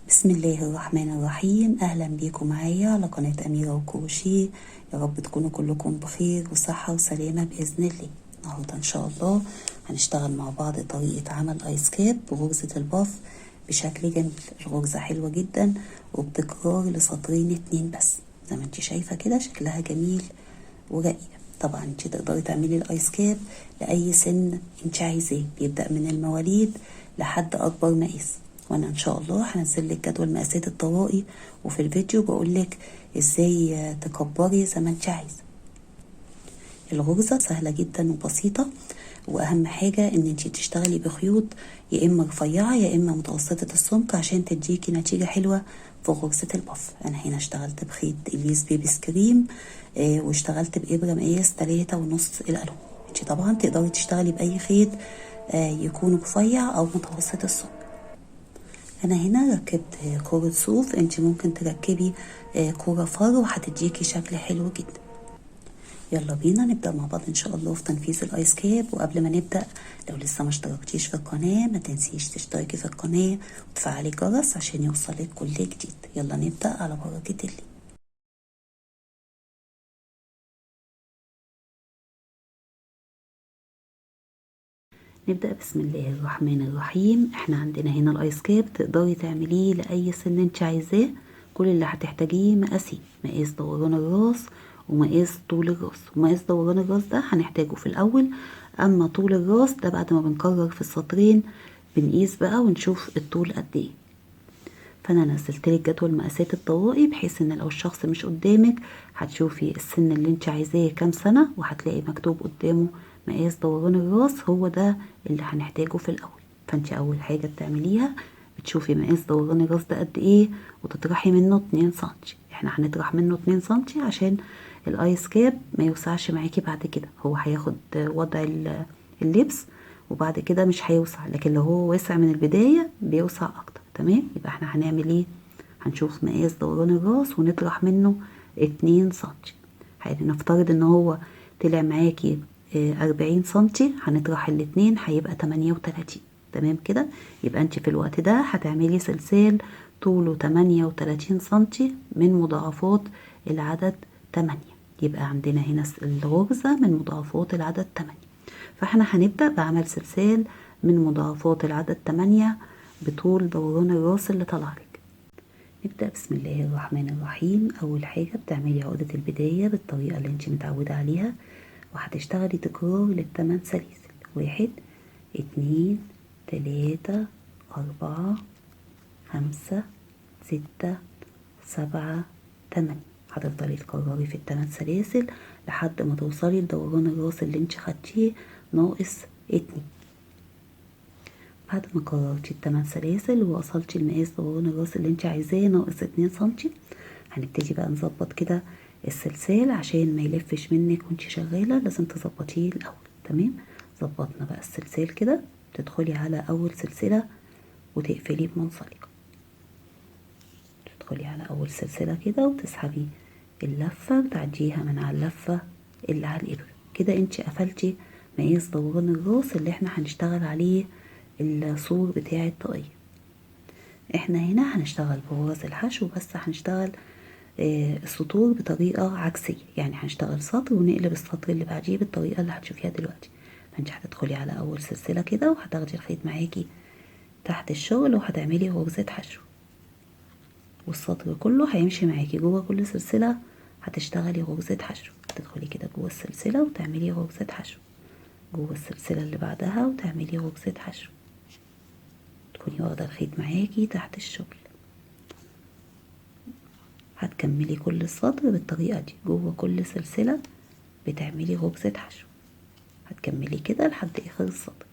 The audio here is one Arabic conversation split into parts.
بسم الله الرحمن الرحيم. اهلا بيكم معايا على قناة اميرة وكروشيه. يا رب تكونوا كلكم بخير وصحة وسلامة باذن الله. النهارده ان شاء الله هنشتغل مع بعض طريقة عمل ايس كاب بغرزة الباف بشكل جميل. الغرزة حلوة جدا وبتكرار لسطرين 2 بس، زي ما انت شايفة كده شكلها جميل ورقيقة. طبعا انت تقدري تعملي الايس كاب لاي سن انت عايزاه، بيبدأ من المواليد لحد اكبر مقاس. وانا ان شاء الله هنزل لك جدول مقاسات الطواقي، وفي الفيديو بقول لك ازاي تكبري زي ما انت عايزه. الغرزة سهلة جدا وبسيطة، واهم حاجة ان انتي تشتغلي بخيوط يا اما رفيعة يا اما متوسطة السمك عشان تديكي نتيجة حلوة في غرزة البف. انا هنا اشتغلت بخيط اليس بيبي سكريم، واشتغلت بإبرة مقاس 3.5 القلم. انتي طبعا تقدري تشتغلي بأي خيط يكون رفيع او متوسط السمك. انا هنا ركبت كورة صوف، انتي ممكن تركبي كورة فر وهتديكي شكل حلو جدا. يلا بينا نبدأ مع بعض ان شاء الله في تنفيذ الايس كاب. وقبل ما نبدأ، لو لسه ما اشتركتيش في القناة ما تنسيش تشتركي في القناة وتفعلي الجرس عشان يوصلك كل جديد. يلا نبدأ على بركة الله. نبدأ بسم الله الرحمن الرحيم. احنا عندنا هنا الايس كاب تقدري تعمليه لأي سن انت عايزاه. كل اللي هتحتاجيه مقاسين، مقاس دوران الراس ومقاس طول الراس. ومقاس دوران الراس ده هنحتاجه في الأول، أما طول الراس ده بعد ما بنكرر في السطرين بنقيس بقى ونشوف الطول قد ايه. فانا نزلتلك جدول مقاسات الطواقي بحيث ان لو الشخص مش قدامك هتشوفي السن اللي انت عايزاه كام سنة، وهتلاقي مكتوب قدامه مقاس دوران الراس هو ده اللي هنحتاجه في الاول. فانت اول حاجة بتعمليها بتشوفي مقاس دوران الراس ده قد ايه وتطرحي منه 2 سنتي. احنا هنطرح منه 2 سنتي عشان الايس كاب ما يوسعش معاكي بعد كده. هو هياخد وضع اللبس وبعد كده مش هيوسع، لكن لو هو واسع من البداية بيوسع اكتر. تمام، يبقى احنا هنعمل ايه؟ هنشوف مقاس دوران الراس ونطرح منه 2 سنتي. نفترض ان هو طلع معاكي 40 سنتي، هنطرح الاتنين هيبقى 38. تمام كده، يبقى انت في الوقت ده هتعملي سلسال طوله 38 سنتي من مضاعفات العدد 8. يبقى عندنا هنا الغرزة من مضاعفات العدد 8. فاحنا هنبدأ بعمل سلسال من مضاعفات العدد 8 بطول دوران الراس اللي طلعلك. نبدأ بسم الله الرحمن الرحيم. أول حاجة بتعملي عقدة البداية بالطريقة اللي انت متعودة عليها، وهتشتغلي تكرار لل8 سلاسل. 1 2 3 4 5 6 7 8. هتفضلي تكرري في ال8 سلاسل لحد ما توصلي لدوران الراس اللي انت خدتيه ناقص 2. بعد ما كررتي ال8 سلاسل ووصلتي لمقاس دوران الراس اللي انت عايزاه ناقص 2 سنتي، هنبتدي بقى نظبط كده السلسال عشان ما يلفش منك وانت شغالة. لازم تظبطيه الأول. تمام، ظبطنا بقى السلسال كده. تدخلي على أول سلسلة وتقفلي بمنسلقة. تدخلي على أول سلسلة كده وتسحبي اللفة وتعديها من على اللفة اللي على الإبرة كده. انت قفلتي مقاس دوران الراس اللي احنا هنشتغل عليه السور بتاع الطاقية. احنا هنا هنشتغل بغرز الحشو بس هنشتغل السطور بطريقة عكسية، يعني هنشتغل سطر ونقلب السطر اللي بعديه بالطريقة اللي هتشوفيها دلوقتي. فانت هتدخلي على اول سلسلة كده وهتاخدي الخيط معاكي تحت الشغل وهتعملي غرزة حشو، والسطر كله هيمشي معاكي جوه كل سلسلة هتشتغلي غرزة حشو. تدخلي كده جوه السلسلة وتعملي غرزة حشو، جوه السلسلة اللي بعدها وتعملي غرزة حشو. تكوني واخدة الخيط معاكي تحت الشغل. هتكملي كل السطر بالطريقة دي، جوه كل سلسلة بتعملي غرزة حشو. هتكملي كده لحد اخر السطر.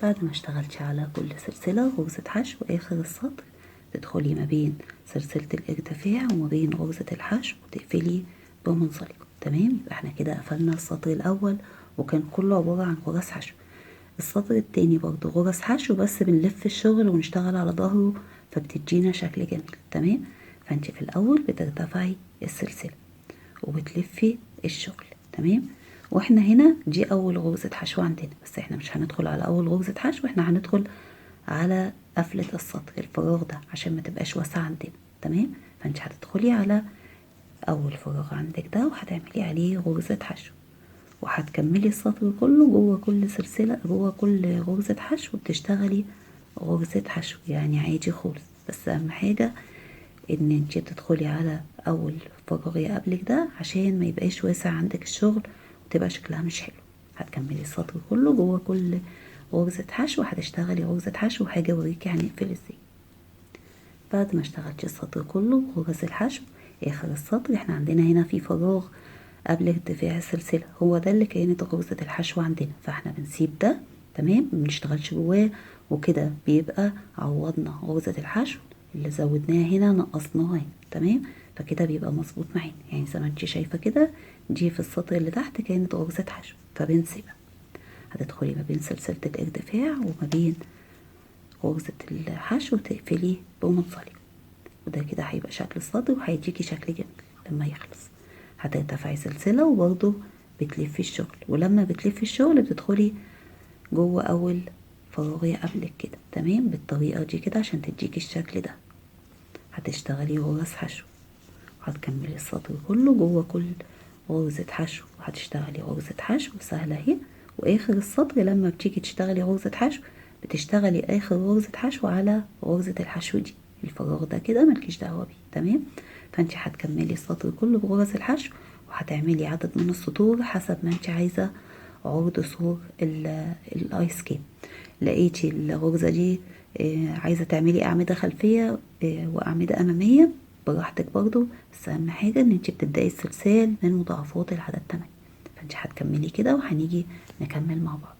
بعد ما اشتغلتي على كل سلسلة غرزة حشو اخر السطر، تدخلي ما بين سلسلة الارتفاع وما بين غرزة الحشو وتقفلي بمنزلقة. تمام، يبقى احنا كده قفلنا السطر الاول وكان كله عبارة عن غرز حشو. السطر التاني برضه غرز حشو بس بنلف الشغل ونشتغل على ظهره فبتدينا شكل جميل. تمام، فانت في الاول بترتفعي السلسلة وبتلفي الشغل. تمام، واحنا هنا دي اول غرزة حشو عندنا، بس احنا مش هندخل على اول غرزة حشو، احنا هندخل على قفلة السطر، الفراغ ده عشان ما تبقاش واسعة عندنا. تمام، فانت هتدخلي على اول فراغ عندك ده وهتعملي عليه غرزة حشو، وهتكملي السطر كله جوه كل سلسلة، جوه كل غرزة حشو بتشتغلي غرزة حشو يعني عادي خالص. بس اهم حاجة ان انت تدخلي على اول فراغ قبلك ده عشان ما يبقاش واسع عندك الشغل وتبقى شكلها مش حلو. هتكملي السطر كله جوه كل غرزة حشو هتشتغلي غرزة حشو، وهاجي اوريكي هنقفل ازاي. بعد ما اشتغلتي السطر كله غرز الحشو، اخر السطر احنا عندنا هنا في فراغ قبل ارتفاع السلسلة، هو ده اللي كانت غرزة الحشو عندنا، فاحنا بنسيب ده. تمام، مبنشتغلش جواه، وكده بيبقى عوضنا غرزة الحشو اللي زودناها هنا نقصناها هنا. تمام، فكده بيبقى مظبوط معانا، يعني زي ما انت شايفة كده دي في السطر اللي تحت كانت غرزة حشو فبنسيبها. هتدخلي ما بين سلسلة الارتفاع وما بين غرزة الحشو تقفلي بمنزلق، وده كده هيبقى شكل السطر وهيديكي شكل جميل لما يخلص. هترتفعي سلسلة وبرضو بتلفي الشغل، ولما بتلفي الشغل بتدخلي جوه اول فراغية قبلك كده. تمام، بالطريقة دي كده عشان تديكي الشكل ده. هتشتغلي غرز حشو، هتكملي السطر كله جوه كل غرزة حشو، وهتشتغلي غرزة حشو سهلة اهي. واخر السطر لما بتيجي تشتغلي غرزة حشو بتشتغلي اخر غرزة حشو على غرزة الحشو دي، الفراغ ده كده ملكيش دعوة بيه. تمام، فانت هتكملي السطر كله بغرز الحشو، وهتعملي عدد من السطور حسب ما انت عايزة عرض سور الايس كيب. لقيتي الغرزة دي عايزة تعملي أعمدة خلفية وأعمدة أمامية براحتك برضو، بس أهم حاجة إن انتي بتبدأي السلسال من مضاعفات العدد 8. فانتي هتكملي كده وهنيجي نكمل مع بعض.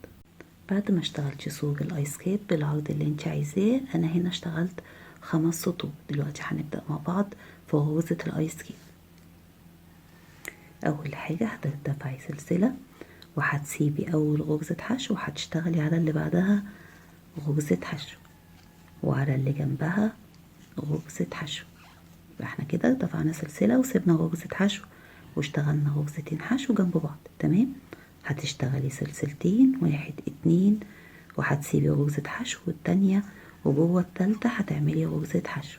بعد ما اشتغلتي سور الايس كيب بالعرض اللي انتي عايزاه، أنا هنا اشتغلت 5 سطور. دلوقتي هنبدأ مع بعض في غرزة الايس كيب. أول حاجة هترتفعي سلسلة وهتسيبي أول غرزة حشو وهتشتغلي على اللي بعدها غرزة حشو، وعلى اللي جنبها غرزة حشو. يبقى احنا كده ارتفعنا سلسلة وسيبنا غرزة حشو واشتغلنا غرزتين حشو جنب بعض. تمام، هتشتغلي سلسلتين 1 2 وهتسيبي غرزة حشو والتانية، وجوه التالتة هتعملي غرزة حشو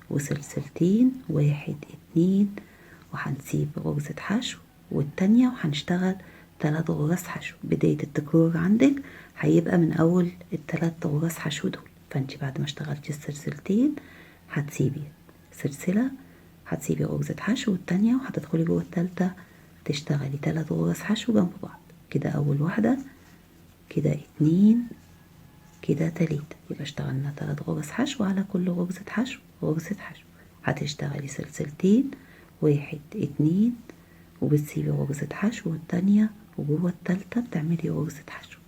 وسلسلتين 1 2 وهنسيب غرزة حشو والتانية، وهنشتغل 3 غرز حشو. بداية التكرار عندك هيبقى من أول ال3 غرز حشو دول. فانت بعد ما اشتغلتي السلسلتين هتسيبي سلسلة، هتسيبي غرزة حشو والتانية، وهتدخلي جوه التالتة تشتغلي 3 غرز حشو جنب بعض. كده أول واحدة، كده 2، كده 3. يبقى اشتغلنا 3 غرز حشو على كل غرزة حشو غرزة حشو. هتشتغلي سلسلتين 1 2 وبتسيبي غرزة حشو والتانية، وجوه التالتة بتعملي غرزة حشو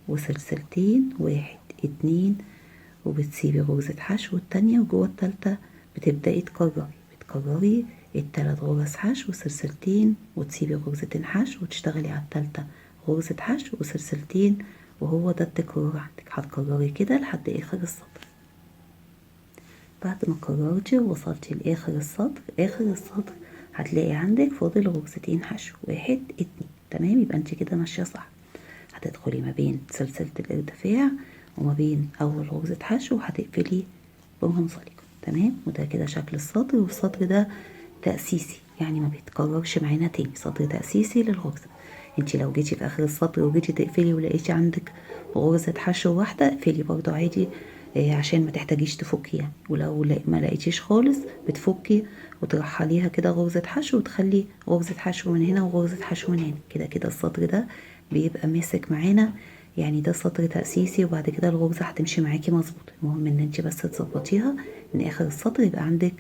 وسلسلتين 1 2 وبتسيبي غرزة حشو والتانية، وجوه التالتة بتبدأي بتكرري ال3 غرز حشو وسلسلتين وتسيبي غرزتين حشو وتشتغلي على التالتة غرزة حشو وسلسلتين، وهو ده التكرار عندك. هتكرري كده لحد اخر السطر. بعد ما كررتي ووصلتي لاخر السطر، اخر السطر هتلاقي عندك فاضل غرزتين حشو 1 2. تمام، يبقى انت كده ماشيه صح. هتدخلي ما بين سلسله الارتفاع وما بين اول غرزه حشو وهتقفلي بمنزلق. تمام، وده كده شكل السطر، والسطر ده تأسيسي يعني ما بيتكررش معانا تاني، سطر تأسيسي للغرزة. انت لو جيتي في اخر السطر وجيتي تقفلي ولقيتي عندك غرزة حشو واحدة اقفلي برضو عادي، عشان ما تحتاجيش تفكي يعني. ولو ما لقيتيش خالص بتفكي وترحليها كده غرزة حشو وتخلي غرزة حشو من هنا وغرزة حشو من هنا. كده كده السطر ده بيبقى ماسك معانا، يعني ده سطر تأسيسي، وبعد كده الغرزة هتمشي معاكي مظبوط. المهم ان انت بس تظبطيها ان اخر السطر يبقى عندك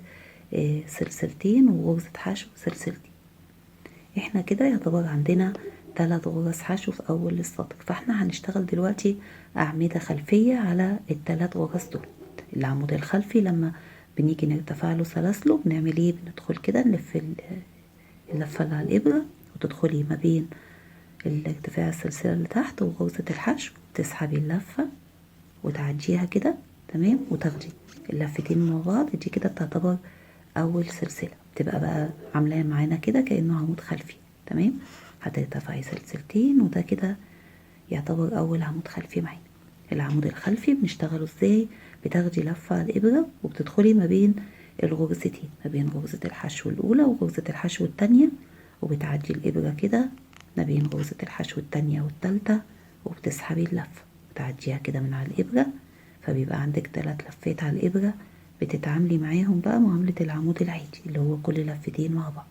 سلسلتين وغرزة حشو سلسلتين. احنا كده يعتبر عندنا 3 غرز حشو في اول السطر، فاحنا هنشتغل دلوقتي اعمدة خلفية على ال3 غرز دول. العمود الخلفي لما بنيجي نرتفع له سلاسله بنعمل ايه؟ بندخل كده نلف اللفة اللي على الابرة، وتدخلي ما بين الارتفاع السلسلة اللي تحت وغرزة الحشو، تسحبي اللفة وتعديها كده. تمام، وتاخدي اللفتين مع بعض، دي كده تعتبر اول سلسلة، بتبقى بقى عاملاها معانا كده كأنه عمود خلفي. تمام، هترتفعي سلسلتين وده كده يعتبر اول عمود خلفي معانا. العمود الخلفي بنشتغله ازاي؟ بتاخدي لفة على الإبرة وبتدخلي ما بين الغرزتين، ما بين غرزة الحشو الأولى وغرزة الحشو التانية، وبتعدي الإبرة كده ما بين غرزة الحشو التانية والتالتة وبتسحبي اللفة، بتعديها كده من على الإبرة، فبيبقى عندك 3 لفات على الإبرة بتتعاملي معاهم بقى معاملة العمود العادي اللي هو كل لفتين مع بعض.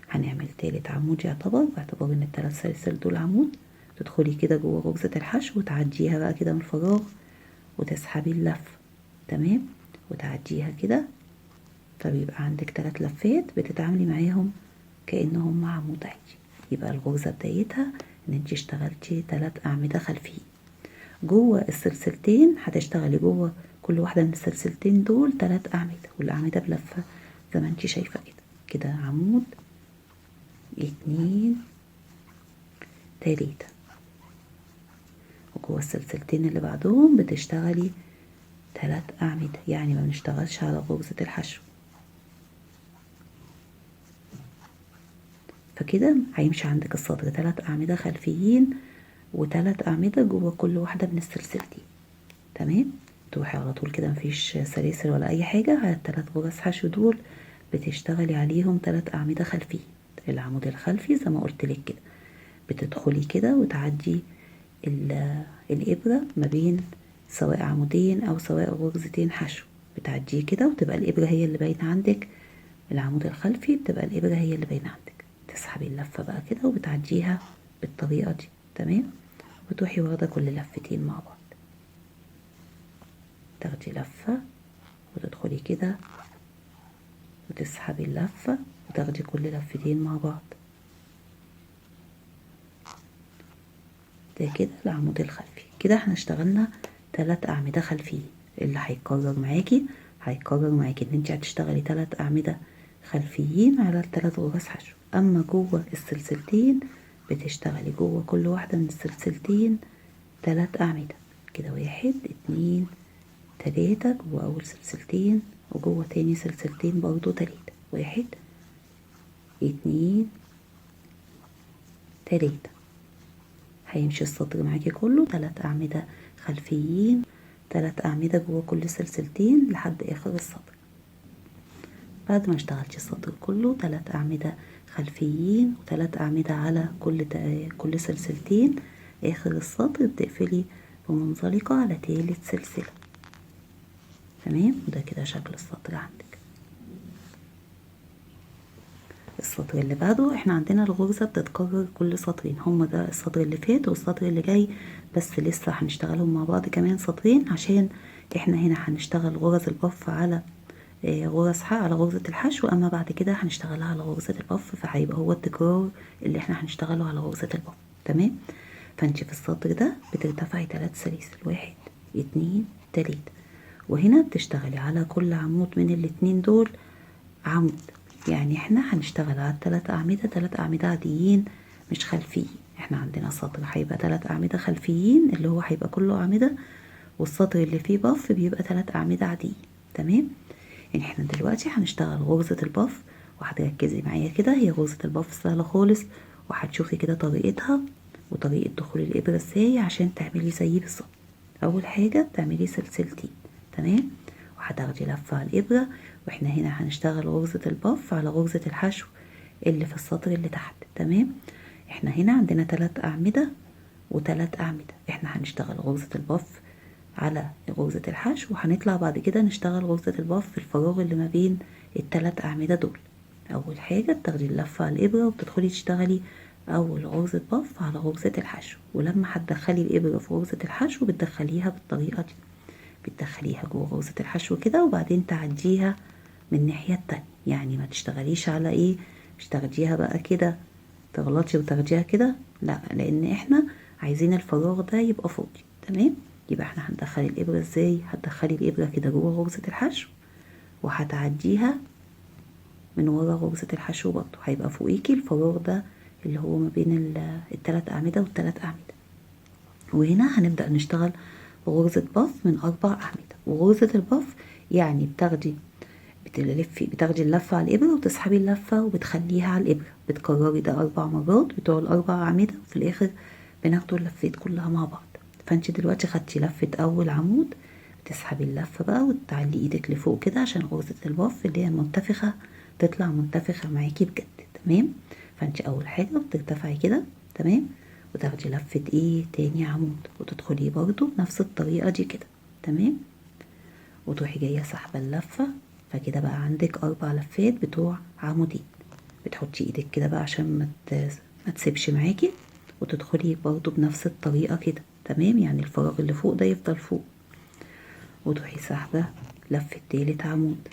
هنعمل تالت عمود يعتبر باعتبار ان ال3 سلاسل دول عمود. تدخلي كده جوه غرزة الحشو وتعديها بقى كده من الفراغ وتسحبي اللفة، تمام، وتعديها كده، فبيبقى عندك 3 لفات بتتعاملي معاهم كأنهم عمود عادي. يبقى الغرزة بدايتها ان انت اشتغلتي 3 أعمدة خلفيين. جوه السلسلتين هتشتغلي جوه كل واحدة من السلسلتين دول 3 أعمدة، والأعمدة بلفة زي ما انت شايفة كده، كده عمود 2 3، وجوه السلسلتين اللي بعدهم بتشتغلي 3 أعمدة، يعني ما بنشتغلش على غرزة الحشو. فكده هيمشي عندك السطر 3 أعمدة خلفيين و3 أعمدة جوه كل واحدة من السلسلتين، تمام. تروحي على طول كده مفيش سلاسل ولا أي حاجة، على ال3 غرز حشو دول بتشتغلي عليهم 3 أعمدة خلفيين. العمود الخلفي زي ما قلت لك كده بتدخلي كده وتعدي الإبرة ما بين سواء عمودين أو سواء غرزتين حشو، بتعديه كده وتبقى الإبرة هي اللي باينة عندك. العمود الخلفي بتبقى الإبرة هي اللي باينة عندك، تسحبي اللفة بقى كده وبتعديها بالطريقة دي، تمام. وتروحي واخدة كل لفتين مع بعض، تاخدي لفة وتدخلي كده وتسحبي اللفة وتاخدي كل لفتين مع بعض. ده كده العمود الخلفي. كده احنا اشتغلنا 3 أعمدة خلفيين. اللي هيكرر معاكي ان انت هتشتغلي 3 أعمدة خلفيين على ال3 غرز حشو. اما جوه السلسلتين بتشتغلي جوه كل واحدة من السلسلتين 3 أعمدة كده، 1 2 3 جوه اول سلسلتين، وجوه تاني سلسلتين برضو 3، 1 2 3. هيمشي السطر معاكي كله 3 أعمدة خلفيين، 3 أعمدة جوه كل سلسلتين لحد آخر السطر. بعد ما اشتغلتي السطر كله 3 أعمدة خلفيين و3 أعمدة على كل سلسلتين، آخر السطر بتقفلي بمنزلقة على تالت سلسلة، تمام. وده كده شكل السطر عندك. السطر اللي بعده احنا عندنا الغرزة بتتكرر كل سطرين، هما ده السطر اللي فات والسطر اللي جاي، بس لسه هنشتغلهم مع بعض كمان سطرين، عشان احنا هنا هنشتغل غرز البف على على غرزة الحشو، اما بعد كده هنشتغلها على غرزة البف، فهيبقى هو التكرار اللي احنا هنشتغله على غرزة البف، تمام. فانت في السطر ده بترتفعي 3 سلاسل، 1 2 3، وهنا بتشتغلي على كل عمود من الاتنين دول عمود. يعني احنا هنشتغل على 3 أعمدة، 3 أعمدة عاديين مش خلفيين. احنا عندنا سطر هيبقى 3 أعمدة خلفيين اللي هو هيبقى كله أعمدة، والسطر اللي فيه بف بيبقى 3 أعمدة عاديين، تمام. يعني احنا دلوقتي هنشتغل غرزة البف، وهتركزي معايا كده، هي غرزة البف سهلة خالص، وهتشوفي كده طريقتها وطريقة دخول الإبرة ازاي عشان تعملي زيه بالظبط. أول حاجة بتعملي سلسلتين، تمام، وهتاخدي لفة على الإبرة، واحنا هنا هنشتغل غرزة البف على غرزة الحشو اللي في السطر اللي تحت، تمام. احنا هنا عندنا 3 أعمدة و3 أعمدة، احنا هنشتغل غرزة البف على غرزة الحشو، وهنطلع بعد كده نشتغل غرزة البف في الفراغ اللي ما بين ال3 أعمدة دول. أول حاجة بتاخدي اللفة على الإبرة وبتدخلي تشتغلي أول غرزة بف على غرزة الحشو، ولما هتدخلي الإبرة في غرزة الحشو بتدخليها بالطريقة دي، بتدخليها جوه غرزة الحشو كده وبعدين تعديها من الناحية التانية، يعني ما تشتغليش على ايه، مش تاخديها بقى كده تغلطي وتاخديها كده، لا، لان احنا عايزين الفراغ ده يبقى فاضي، تمام. يبقى احنا هندخل الابرة ازاي، هتدخلي الابرة كده جوه غرزة الحشو وهتعديها من ورا غرزة الحشو، برضه هيبقى فوقيكي الفراغ ده اللي هو ما بين ال3 أعمدة وال3 أعمدة. وهنا هنبدأ نشتغل غرزة بف من 4 أعمدة، وغرزة البف يعني بتاخدي اللفة على الإبرة وتسحبي اللفة وبتخليها على الإبرة، بتكرري ده 4 مرات بتوع ال4 أعمدة، وفي الآخر بناخدوا اللفات كلها مع بعض. فانت دلوقتي خدتي لفة اول عمود، بتسحبي اللفة بقى وتعلي ايدك لفوق كده عشان غرزة البف اللي هي المنتفخة تطلع منتفخة معاكي بجد. تمام. فانت اول حاجة بترتفعي كده، تمام، وتاخدي لفة ايه تاني عمود وتدخلي برضو بنفس الطريقة دي كده، تمام، وتروحي جاية سحبة اللفة. فكده بقى عندك 4 لفات بتوع عمودين. بتحطي ايدك كده بقى عشان ما تسيبش معاكي، وتدخلي برضو بنفس الطريقة كده، تمام، يعني الفراغ اللي فوق ده يفضل فوق، وتروحي سحبة لفة تالت عمود،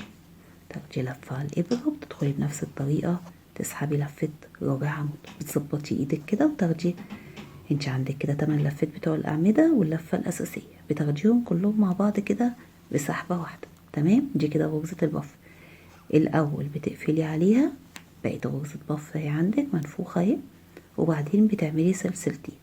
تاخدي لفة على الإبرة وتدخلي بنفس الطريقة تسحبي لفة رابع عمود. بتظبطي ايدك كده وتاخدي، انت عندك كده 8 لفات بتوع الأعمدة واللفة الأساسية، بتاخديهم كلهم مع بعض كده بسحبة واحدة، تمام. دي كده غرزة البف. الأول بتقفلي عليها، بقت غرزة بف اهي عندك منفوخة اهي، وبعدين بتعملي سلسلتين،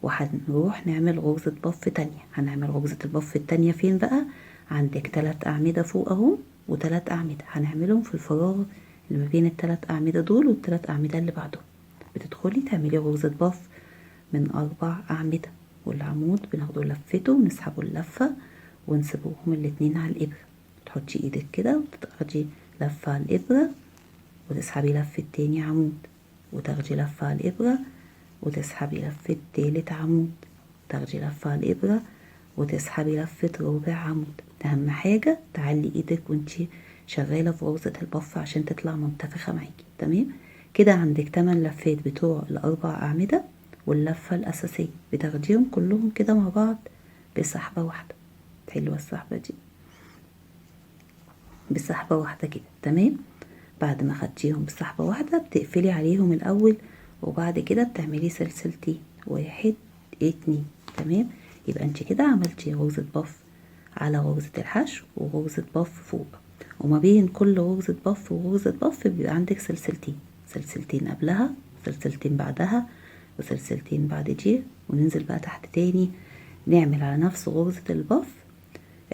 وهنروح نعمل غرزة بف تانية. هنعمل غرزة البف التانية فين بقى؟ عندك 3 أعمدة فوق اهو و3 أعمدة، هنعملهم في الفراغ اللي ما بين ال3 أعمدة دول وال3 أعمدة اللي بعدهم. بتدخلي تعملي غرزة بف من 4 أعمدة، والعمود بناخده لفته ونسحبه اللفة ونسيبهم الاتنين على الإبرة. تحطي ايدك كده وتاخدي لفة على الإبرة وتسحبي لفة تاني عمود، وتاخدي لفة على الإبرة وتسحبي لفة تالت عمود، تاخدي لفة على الإبرة وتسحبي لفة رابع عمود. أهم حاجة تعلي ايدك وانتي شغالة في غرزة البف عشان تطلع منتفخة معاكي، تمام. كده عندك 8 لفات بتوع ال4 أعمدة واللفة الأساسية، بتاخديهم كلهم كده مع بعض بسحبة واحدة. حلوة السحبة دي، بسحبة واحدة كده، تمام. بعد ما خدتيهم بسحبة واحدة بتقفلي عليهم الأول، وبعد كده بتعملي سلسلتين، 1 2، تمام. يبقى انت كده عملتي غرزة بف على غرزة الحشو وغرزة بف فوق، وما بين كل غرزة بف وغرزة بف بيبقى عندك سلسلتين، سلسلتين قبلها سلسلتين بعدها وسلسلتين بعد دي، وننزل بقى تحت تاني نعمل على نفس غرزة البف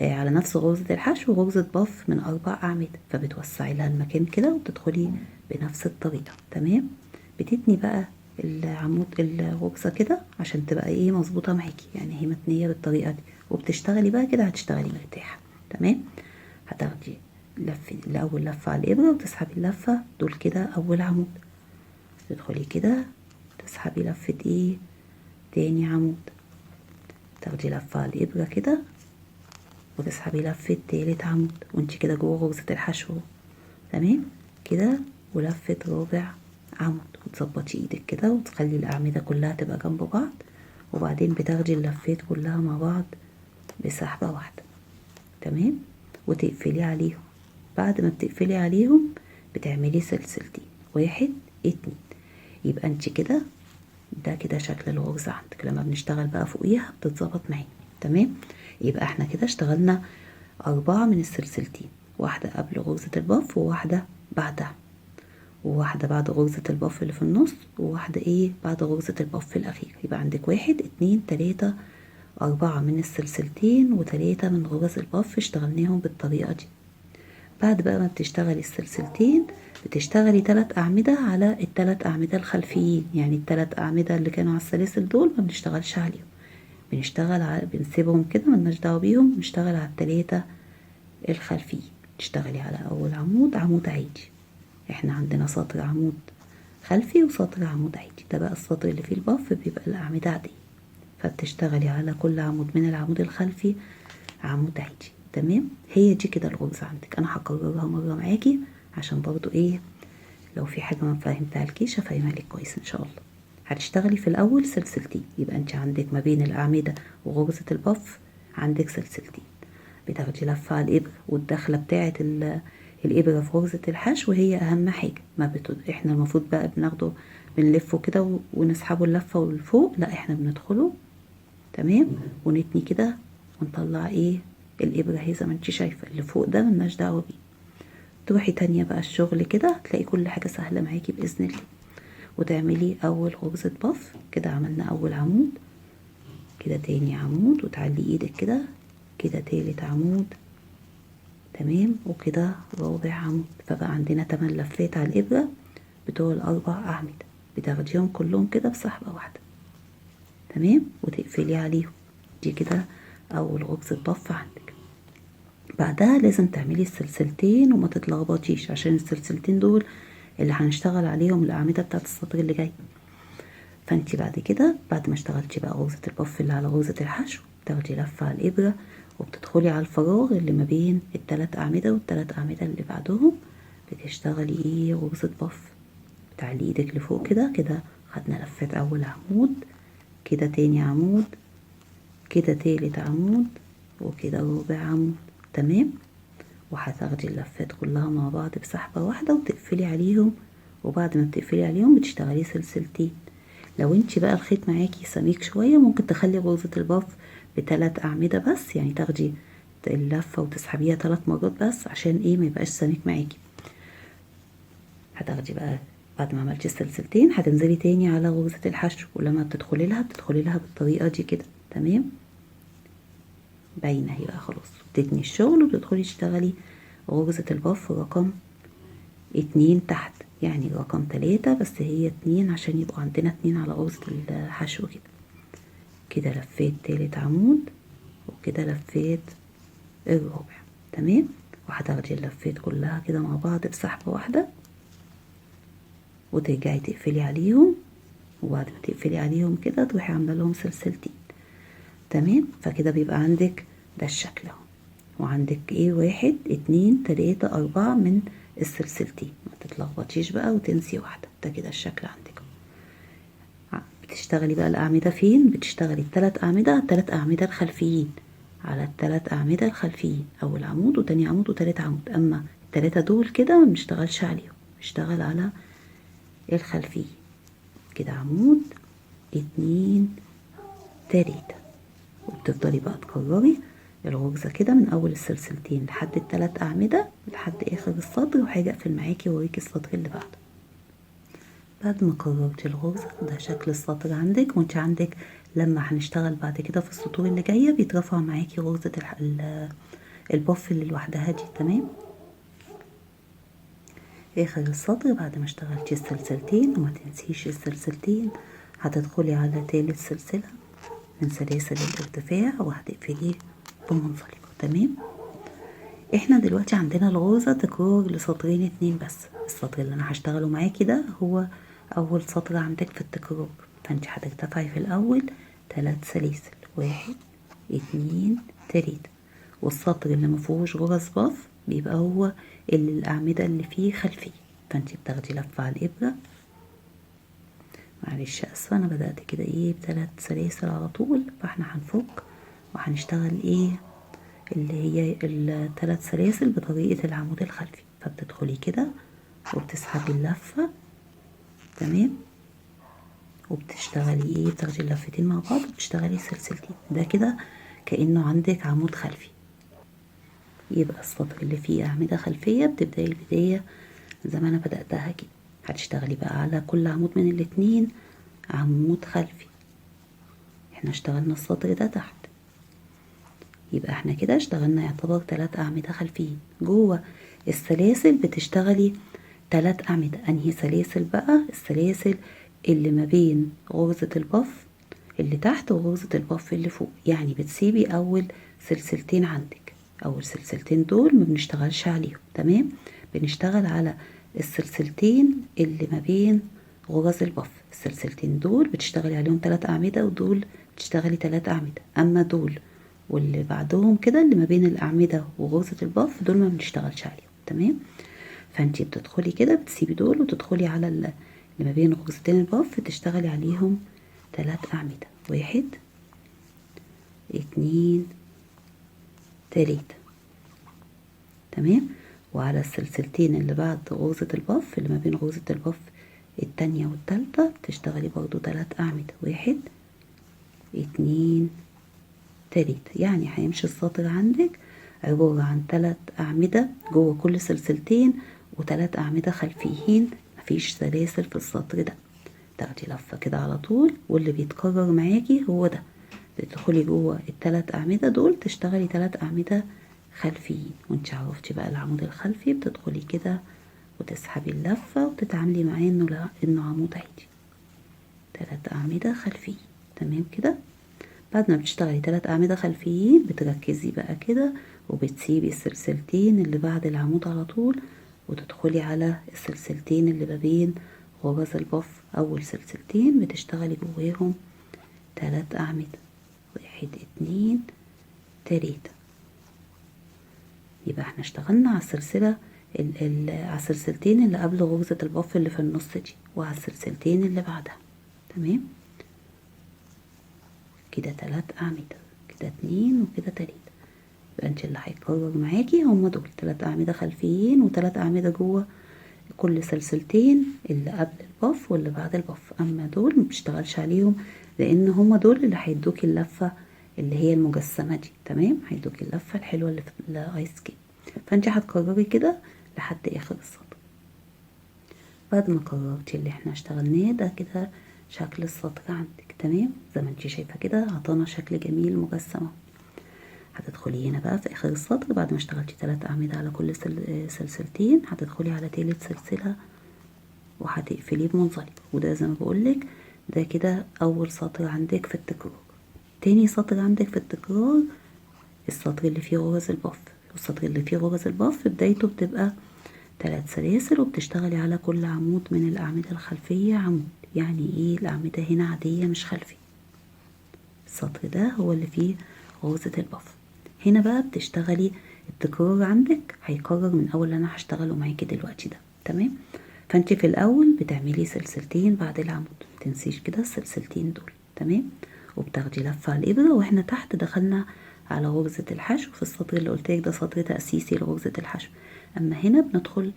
على نفس غرزة الحشو غرزة بف من 4 أعمدة، فبتوسعي لها المكان كده وتدخلي بنفس الطريقة، تمام. بتتني بقى العمود الغرزة كده عشان تبقى ايه مظبوطة معاكي، يعني هي متنية بالطريقة دي، وبتشتغلي بقى كده هتشتغلي مرتاحة، تمام. هتاخدي الأول لفة على الإبرة وتسحبي اللفة دول كده أول عمود، تدخلي كده تسحبي لفة ايه تاني عمود، تاخدي لفة على الإبرة كده وتسحبي لفة تالت عمود وانت كده جوه غرزة الحشو، تمام كده، ولفة رابع عمود، وتظبطي ايدك كده وتخلي الأعمدة كلها تبقى جنب بعض، وبعدين بتاخدي اللفات كلها مع بعض بسحبة واحدة، تمام، وتقفلي عليهم. بعد ما بتقفلي عليهم بتعملي سلسلتين، 1 2. يبقى انت كده ده كده شكل الغرزة عندك، لما بنشتغل بقى فوقيها بتتظبط معانا، تمام. يبقى احنا كده اشتغلنا 4 من السلسلتين، واحدة قبل غرزة البف وواحدة بعدها، وواحدة بعد غرزة البف اللي في النص، وواحدة ايه بعد غرزة البف الأخيرة. يبقى عندك 1 2 3 4 من السلسلتين و3 من غرز البف اشتغلناهم بالطريقة دي. بعد بقى ما بتشتغلي السلسلتين بتشتغلي 3 أعمدة على ال3 أعمدة الخلفيين، يعني ال3 أعمدة اللي كانوا على السلاسل دول ما بنشتغلش عليهم، بنشتغل على بنسيبهم كده ملناش دعوة بيهم، بنشتغل على ال3 الخلفيين. تشتغلي على أول عمود عمود عادي، احنا عندنا سطر عمود خلفي وسطر عمود عادي، ده بقى السطر اللي فيه البف بيبقى الأعمدة عادية، فبتشتغلي على كل عمود من العمود الخلفي عمود عادي، تمام. هي دي كده الغرزة عندك، انا هكررها مرة معاكي عشان برضو ايه لو في حاجة ما فهمتها لكيش افهمها لك كويس ان شاء الله. هتشتغلي في الاول سلسلتين، يبقى انت عندك ما بين الاعمدة وغرزة البف عندك سلسلتين، بتاخدي لفة على الابرة، والدخلة بتاعة الابرة في غرزة الحشو وهي اهم حاجة، ما احنا المفروض بقى بناخده بنلفه كده ونسحبه اللفة لفوق، لا احنا بندخله تمام ونتني كده ونطلع ايه الابره اهي زي ما انت شايفه، اللي فوق ده ملناش دعوه بيه. تروحي تانية بقى الشغل كده هتلاقي كل حاجه سهله معاكي باذن الله، وتعملي اول غرزه بف كده، عملنا اول عمود كده، تاني عمود وتعلي ايدك كده كده، تالت عمود تمام، وكده رابع عمود، فبقى عندنا 8 لفات على الابره بتوع ال4 أعمدة، بتاخديهم كلهم كده بسحبه واحده، تمام، وتقفلي عليهم. دي كده اول غرزة بف عندك. بعدها لازم تعملي السلسلتين وما تتلخبطيش، عشان السلسلتين دول اللي هنشتغل عليهم الاعمدة بتاعت السطر اللي جاي. فانتي بعد كده، بعد ما اشتغلتي بقى غرزة البف اللي على غرزة الحشو، بتاخدي لفة على الابرة وبتدخلي على الفراغ اللي ما بين التلات اعمدة والتلات اعمدة اللي بعدهم، بتشتغلي ايه غرزة بف. تعلي ايدك لفوق كده كده. خدنا لفات اول عمود، كده تاني عمود، كده تالت عمود، وكده رابع عمود. تمام. وهتاخدي اللفات كلها مع بعض بسحبة واحدة وتقفلي عليهم، وبعد ما بتقفلي عليهم بتشتغلي سلسلتين. لو انتي بقى الخيط معاكي سميك شوية، ممكن تخلي غرزة البف بتلات أعمدة بس، يعني تاخدي اللفة وتسحبيها 3 مرات بس، عشان ايه ما يبقاش سميك معاكي. هتاخدي بقى بعد ما عملتي السلسلتين هتنزلي تاني على غرزة الحشو، ولما بتدخلي لها بالطريقة دي كده. تمام، باينة اهي بقى خلاص. بتتني الشغل وبتدخلي تشتغلي غرزة البف رقم 2 تحت، يعني رقم 3 بس هي 2 عشان يبقوا عندنا 2 على غرزة الحشو كده. كده لفيت تالت عمود، وكده لفيت الرابع. تمام. وهتاخدي اللفات كلها كده مع بعض بسحبة واحدة، وترجعي تقفلي عليهم، وبعد ما تقفلي عليهم كده تروحي عامله لهم سلسلتين. تمام. فكده بيبقى عندك ده الشكل اهو، وعندك ايه 1 2 3 4 من السلسلتين. ما تتلخبطيش بقى وتنسي واحدة. ده كده الشكل عندك. بتشتغلي بقى الأعمدة فين؟ بتشتغلي التلات أعمدة على التلات أعمدة الخلفيين، على التلات أعمدة الخلفيين، أول عمود وتاني عمود وتالت عمود. أما التلاتة دول كده ما بنشتغلش عليهم، بنشتغل على الخلفيين. كده عمود 2 3، وبتفضلي بقى تكرري الغرزة كده من أول السلسلتين لحد التلات أعمدة لحد آخر السطر، وهاجي أقفل معاكي وأوريكي السطر اللي بعده. بعد ما كررتي الغرزة، ده شكل السطر عندك. وانت عندك لما هنشتغل بعد كده في السطور اللي جاية بيترفع معاكي غرزة البف اللي لوحدها دي. تمام. اخر السطر بعد ما اشتغلتي السلسلتين، وما تنسيش السلسلتين، هتدخلي على تالت سلسلة من سلاسل الارتفاع وهتقفليه بمنزلقة. تمام. احنا دلوقتي عندنا الغرزة تكرار لسطرين 2 بس. السطر اللي انا هشتغله معاكي ده هو اول سطر عندك في التكرار، فانت هترتفعي في الاول 3 سلاسل، 1 2 3. والسطر اللي مفيهوش غرز بف بيبقى هو اللي الاعمدة اللي فيه خلفية، فانت بتاخدي لفة على الابرة. معلش اسفة، انا بدأت كده ايه ب3 سلاسل على طول، فاحنا هنفك وهنشتغل ايه اللي هي ال3 سلاسل بطريقة العمود الخلفي. فبتدخلي كده وبتسحبي اللفة. تمام. وبتشتغلي ايه بتاخدي اللفتين مع بعض وبتشتغلي سلسلتين. ده كده كأنه عندك عمود خلفي. يبقى السطر اللي فيه أعمدة خلفية بتبدأي البداية زي ما أنا بدأتها كده. هتشتغلي بقى على كل عمود من الاتنين عمود خلفي. احنا اشتغلنا السطر ده تحت، يبقى احنا كده اشتغلنا يعتبر 3 أعمدة خلفيين. جوه السلاسل بتشتغلي 3 أعمدة. انهي سلاسل بقى؟ السلاسل اللي ما بين غرزة البف اللي تحت وغرزة البف اللي فوق. يعني بتسيبي اول سلسلتين عندك، اول سلسلتين دول ما بنشتغلش عليهم. تمام. بنشتغل على السلسلتين اللي ما بين غرز البف. السلسلتين دول بتشتغلي عليهم 3 أعمدة، ودول بتشتغلي 3 أعمدة. اما دول واللي بعدهم كده اللي ما بين الأعمدة وغرزة البف دول ما بنشتغلش عليهم. تمام. فانتي بتدخلي كده بتسيبي دول وتدخلي على اللي ما بين غرزتين البف تشتغلي عليهم 3 أعمدة، 1 2 3. تمام. وعلى السلسلتين اللي بعد غرزة البف اللي ما بين غرزة البف التانية والتالتة تشتغلي برضو 3 أعمدة، 1 2 3. يعني هيمشي السطر عندك عبارة عن 3 أعمدة جوه كل سلسلتين و3 أعمدة خلفيين، مفيش سلاسل في السطر ده. تاخدي لفة كده على طول، واللي بيتكرر معاكي هو ده. بتدخلي جوه ال3 أعمدة دول تشتغلي 3 أعمدة خلفيين. وانت عرفتي بقى العمود الخلفي، بتدخلي كده وتسحبي اللفة وتتعاملي معاه انه لا انه عمود عادي. 3 أعمدة خلفيين. تمام كده. بعد ما بتشتغلي 3 أعمدة خلفيين بتركزي بقى كده وبتسيبي السلسلتين اللي بعد العمود على طول، وتدخلي على السلسلتين اللي ما بين غرز البف. أول سلسلتين بتشتغلي جواهم 3 أعمدة، 1 2 3. يبقى احنا اشتغلنا على السلسلة على السلسلتين اللي قبل غرزة البف اللي في النص دي، وعلى السلسلتين اللي بعدها. تمام كده 3 أعمدة، كده 2 وكده 3. يبقى انت اللي هيتكرر معاكي هما دول 3 أعمدة خلفيين و3 أعمدة جوه كل سلسلتين اللي قبل البف واللي بعد البف. اما دول مبشتغلش عليهم لان هما دول اللي هيدوكي اللفة اللي هي المجسمة دي. تمام، هيدوكي اللفة الحلوة اللي في الايس كيب. فانت هتكرري كده لحد اخر السطر. بعد ما كررتي اللي احنا اشتغلناه ده كده شكل السطر عندك. تمام، زي ما انت شايفة كده عطانا شكل جميل مجسم. هتدخلي هنا بقى في اخر السطر بعد ما اشتغلتي 3 اعمدة على كل سلسلتين، هتدخلي على تالت سلسلة وهتقفليه بمنزلق. وده زي ما بقولك ده كده اول سطر عندك في التكرار. تاني سطر عندك في التكرار السطر اللي فيه غرز البف. السطر اللي فيه غرز البف بدايته بتبقى 3 سلاسل، وبتشتغلي على كل عمود من الأعمدة الخلفية عمود. يعني ايه؟ الأعمدة هنا عادية مش خلفية. السطر ده هو اللي فيه غرزة البف. هنا بقى بتشتغلي التكرار عندك هيكرر من اول اللي انا هشتغله معاكي دلوقتي ده. تمام، فانت في الاول بتعملي سلسلتين بعد العمود، متنسيش كده السلسلتين دول. تمام، وبتاخدي لفة على الابرة، واحنا تحت دخلنا على غرزة الحشو في السطر اللي قلتلك ده سطر تأسيسي لغرزة الحشو. اما هنا بندخل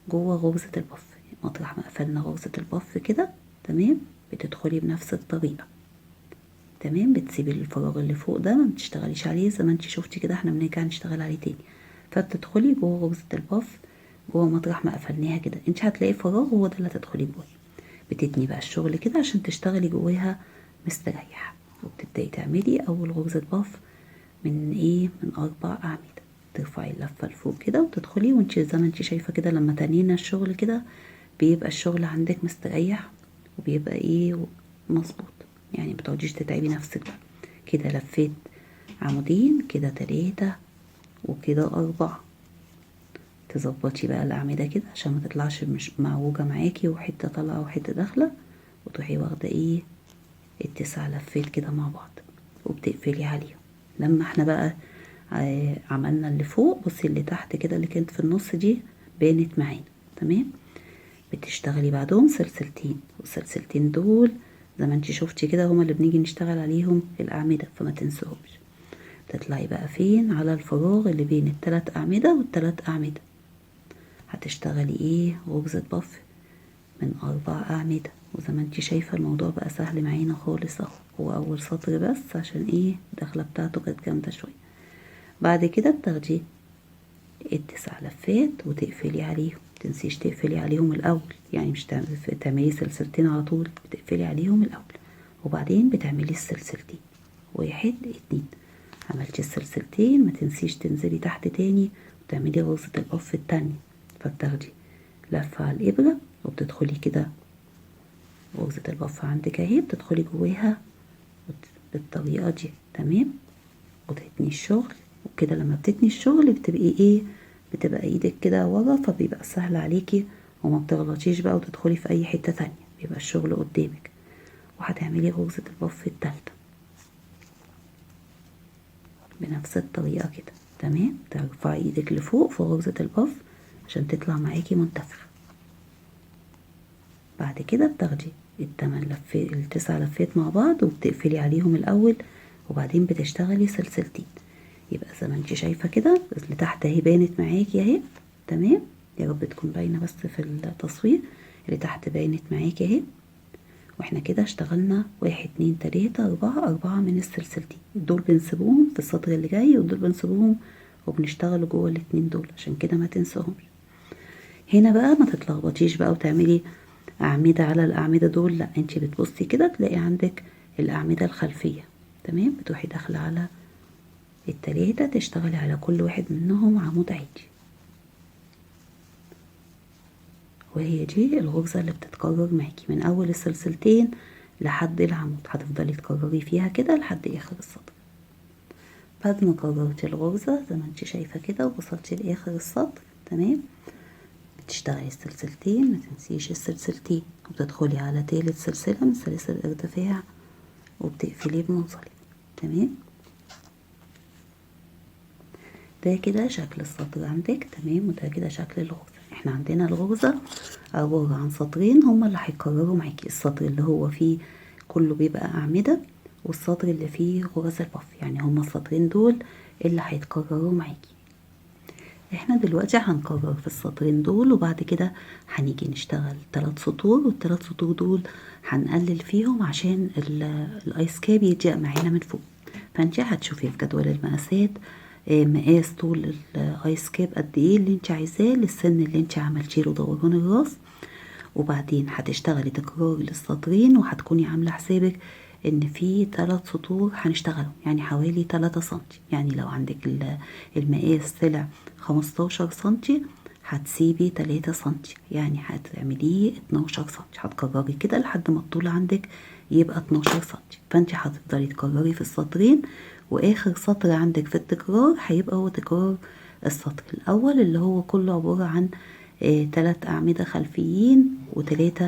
جوه غرزة البف مطرح ما قفلنا غرزة البف كده. تمام، بتدخلي بنفس الطريقة. تمام، بتسيبي الفراغ اللي فوق ده ما بتشتغليش عليه زي ما انت شفتي كده، احنا بنرجع نشتغل عليه تاني. فبتدخلي جوه غرزة البف جوه مطرح ما قفلناها كده، انت هتلاقي فراغ هو ده اللي هتدخلي جوه. بتتني بقى الشغل كده عشان تشتغلي جواها مستريح. وبتبدأي تعملي اول غرزة بف من 4 أعمدة. ترفعي اللفة لفوق كده وتدخلي، وانت زي ما انت شايفة كده لما تنينا الشغل كده بيبقى الشغل عندك مستريح وبيبقى مظبوط. يعني متقعديش تتعبي نفسك بقى. كده لفيت عمودين، كده 3 وكده 4. تظبطي بقى الأعمدة كده عشان ما تطلعش مش معوجة معاكي وحتة طالعة وحتة داخلة، وتروحي واخدة ال9 لفيت كده مع بعض وبتقفلي عليهم. لما احنا بقى عملنا اللي فوق، بصي اللي تحت كده اللي كانت في النص دي بانت معانا. تمام، بتشتغلي بعدهم سلسلتين، والسلسلتين دول زي ما انتي شفتي كده هما اللي بنيجي نشتغل عليهم الأعمدة، فما تنسوهمش. تطلعي بقى فين؟ على الفراغ اللي بين ال3 أعمدة وال3 أعمدة. هتشتغلي غرزة بف من 4 أعمدة. وزي ما انتي شايفة الموضوع بقى سهل معانا خالص اهو. هو أول سطر بس عشان الدخلة بتاعته كانت جامدة شوية. بعد كده بتاخدي ال9 لفات وتقفلي عليهم. متنسيش تقفلي عليهم الأول، يعني مش تعملي سلسلتين على طول، بتقفلي عليهم الأول وبعدين بتعملي السلسلتين. 1 2. عملتي السلسلتين ما تنسيش تنزلي تحت تاني وتعملي غرزة البف التانية. فبتاخدي لفة على الإبرة وبتدخلي كده غرزة البف عندك اهي، بتدخلي جواها بالطريقة دي. تمام، وتتني الشغل. وكده لما بتتني الشغل بتبقى ايدك كده ورا، فبيبقى سهل عليكي وما بتغلطيش بقى وتدخلي في اي حتة تانية، بيبقى الشغل قدامك. وهتعملي غرزة البف التالتة بنفس الطريقة كده. تمام، ترفعي ايدك لفوق في غرزة البف عشان تطلع معاكي منتفخة. بعد كده بتاخدي ال9 لفات مع بعض وبتقفلي عليهم الاول وبعدين بتشتغلي سلسلتين. يبقى زي ما انت شايفة كده اللي تحت اهي بانت معاكي اهي. تمام، يا رب تكون باينة بس في التصوير. اللي تحت بانت معاكي اهي. واحنا كده اشتغلنا 1 2 3 4 من السلسلتين دول، بنسيبوهم في السطر اللي جاي ودول بنسيبوهم وبنشتغل جوه الاتنين دول، عشان كده ما تنسوهمش. هنا بقى ما تتلخبطيش بقى وتعملي أعمدة على الأعمدة دول، لا انت بتبصي كده تلاقي عندك الأعمدة الخلفية. تمام، بتروحي داخلة على ال3 تشتغلي على كل واحد منهم عمود عادي، وهي دي الغرزة اللي بتتكرر معاكي من أول السلسلتين لحد العمود. هتفضلي تكرري فيها كده لحد اخر السطر. بعد ما كررتي الغرزة زي ما انت شايفة كده ووصلتي لاخر السطر، تمام، بتشتغلي السلسلتين، ما تنسيش السلسلتين، وبتدخلي على تالت سلسلة من سلاسل الارتفاع وبتقفلي بمنزلق. تمام، ده كده شكل السطر عندك. تمام، وده كده شكل الغرزة. احنا عندنا الغرزة عبارة عن سطرين هما اللي هيكرروا معاكي. السطر اللي هو فيه كله بيبقى أعمدة، والسطر اللي فيه غرز البف، يعني هما السطرين دول اللي هيتكرروا معاكي. احنا دلوقتي هنكرر في السطرين دول، وبعد كده هنيجي نشتغل 3 سطور، والثلاث سطور دول هنقلل فيهم عشان الايس كاب يضيق معانا من فوق. فانت هتشوفي في جدول المقاسات مقاس طول الايس كاب قد ايه اللي انت عايزاه للسن اللي انت عملتي له دوران الراس، وبعدين هتشتغلي تكرار للسطرين، وهتكوني عامله حسابك ان في 3 سطور هنشتغلهم، يعني حوالي 3 سنتي. يعني لو عندك المقاس طلع 15 سنتي هتسيبي 3 سنتي، يعني هتعمليه 12 سنتي. هتكرري كده لحد ما الطول عندك يبقى 12 سنتي. فانت هتفضلي تكرري في السطرين، واخر سطر عندك في التكرار هيبقى هو تكرار السطر الاول اللي هو كله عبارة عن 3 أعمدة خلفيين و3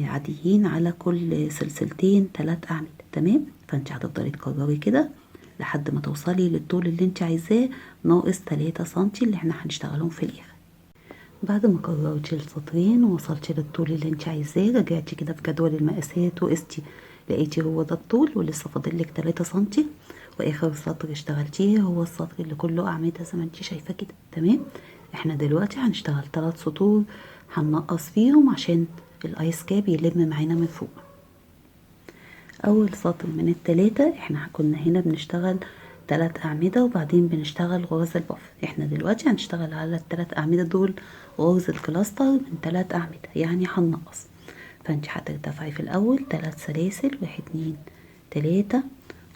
عاديين على كل سلسلتين 3 أعمدة. تمام، فانت هتفضلي تكرري كده لحد ما توصلي للطول اللي انت عايزاه ناقص 3 سنتي اللي احنا هنشتغلهم في الاخر. بعد ما كررتي السطرين ووصلتي للطول اللي انت عايزاه، رجعتي كده في جدول المقاسات وقستي، لقيتي هو ده الطول ولسه فاضلك 3 سنتي، واخر سطر اشتغلتيه هو السطر اللي كله اعمده زي ما انت شايفه كده. تمام، احنا دلوقتي هنشتغل 3 سطور هننقص فيهم عشان الايس كاب يلم معانا من فوق. اول سطر من التلاتة احنا كنا هنا بنشتغل 3 أعمدة وبعدين بنشتغل غرز البف. احنا دلوقتي هنشتغل على ال3 أعمدة دول غرز الكلاستر من 3 أعمدة، يعني هننقص. فانت هترتفعي في الاول 3 سلاسل، 1 2 3،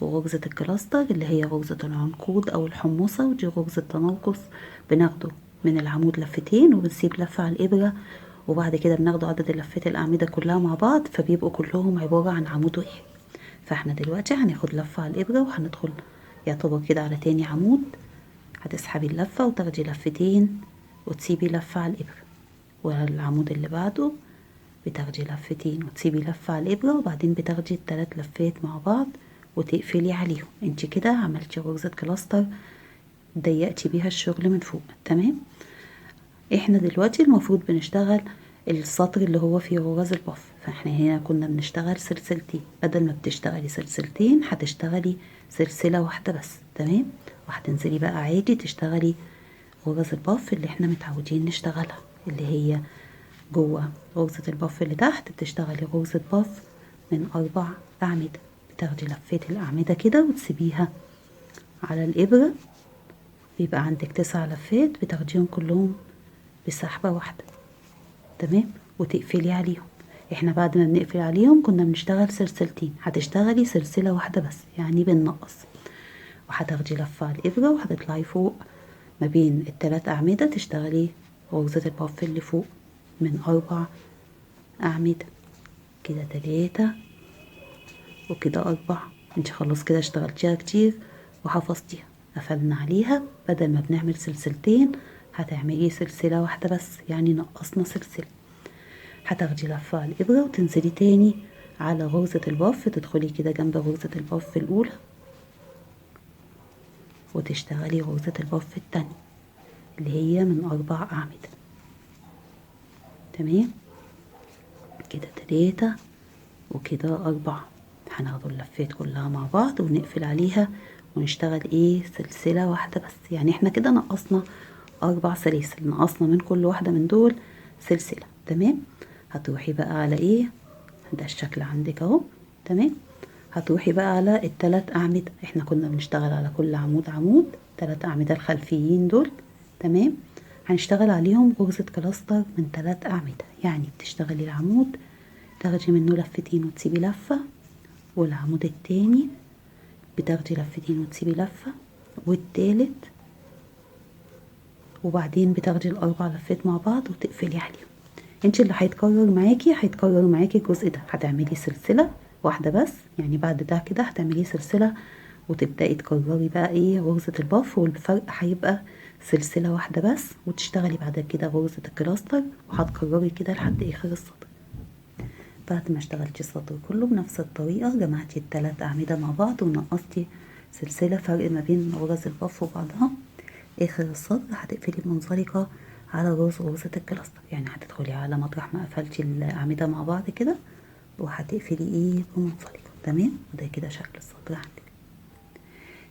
وغرزة الكلاستر اللي هي غرزة العنقود او الحمصة، ودي غرزة تناقص بناخده من العمود لفتين وبنسيب لفة على الابرة، وبعد كده بناخده عدد اللفات الأعمدة كلها مع بعض فبيبقوا كلهم عبارة عن عمود واحد. فاحنا دلوقتي هناخد لفة على الإبرة وهندخل يعتبر كده على تاني عمود، هتسحبي اللفة وتاخدي لفتين وتسيبي لفة على الإبرة، والعمود اللي بعده بتاخدي لفتين وتسيبي لفة على الإبرة، وبعدين بتاخدي ال3 لفات مع بعض وتقفلي عليهم. انت كده عملتي غرزة كلاستر ضيقتي بيها الشغل من فوق. تمام، احنا دلوقتي المفروض بنشتغل السطر اللي هو فيه غرز البف، فاحنا هنا كنا بنشتغل سلسلتين، بدل ما بتشتغلي سلسلتين هتشتغلي سلسلة واحدة بس. تمام، وهتنزلي بقى عادي تشتغلي غرز البف اللي احنا متعودين نشتغلها، اللي هي جوه غرزة البف اللي تحت بتشتغلي غرزة بف من 4 أعمدة، بتاخدي لفات الأعمدة كده وتسيبيها على الإبرة، بيبقى عندك 9 لفات بتاخديهم كلهم بسحبة واحدة. تمام، وتقفلي عليهم. احنا بعد ما بنقفل عليهم كنا بنشتغل سلسلتين، هتشتغلي سلسلة واحدة بس، يعني بننقص، وهتاخدي لفة على الإبرة وهتطلعي فوق ما بين ال3 أعمدة تشتغلي غرزة البف اللي فوق من 4 أعمدة، كده 3 وكده 4. انت خلاص كده اشتغلتيها كتير وحفظتيها. قفلنا عليها، بدل ما بنعمل سلسلتين هتعملي سلسلة واحدة بس، يعني نقصنا سلسلة. هتاخدي لفة على الإبرة وتنزلي تاني على غرزة البف، تدخلي كده جنب غرزة البف الأولى وتشتغلي غرزة البف التانية اللي هي من 4 أعمدة. تمام، كده 3 وكده 4. هناخد اللفات كلها مع بعض ونقفل عليها ونشتغل ايه سلسلة واحدة بس، يعني احنا كده نقصنا 4 سلاسل، نقصنا من كل واحدة من دول سلسلة. تمام، هتروحي بقى على ايه، ده الشكل عندك اهو. تمام، هتروحي بقى على ال3 أعمدة، احنا كنا بنشتغل على كل عمود عمود 3 أعمدة الخلفيين دول. تمام، هنشتغل عليهم غرزة كلاستر من 3 أعمدة، يعني بتشتغلي العمود تاخدي منه لفتين وتسيبي لفة، والعمود التاني بتاخدي لفتين وتسيبي لفة، والتالت وبعدين بتاخدي ال4 لفات مع بعض وتقفلي عليهم. انت اللي هيتكرر معاكي الجزء ده. هتعملي سلسلة واحدة بس، يعني بعد ده كده هتعملي سلسلة وتبدأي تكرري بقى ايه غرزة الباف، والفرق هيبقى سلسلة واحدة بس، وتشتغلي بعد كده غرزة الكلاستر، وهتكرري كده لحد اخر السطر. بعد ما اشتغلتي السطر كله بنفس الطريقة، جمعتي التلات أعمدة مع بعض ونقصتي سلسلة فرق ما بين غرز الباف وبعضها، اخر السطر هتقفلي بمنزلقة على غرزة الكلاستر، يعني هتدخلي على مطرح ما قفلتي الأعمدة مع بعض كده وهتقفلي ايه بمنزلقة. تمام، وده كده شكل السطر عندك.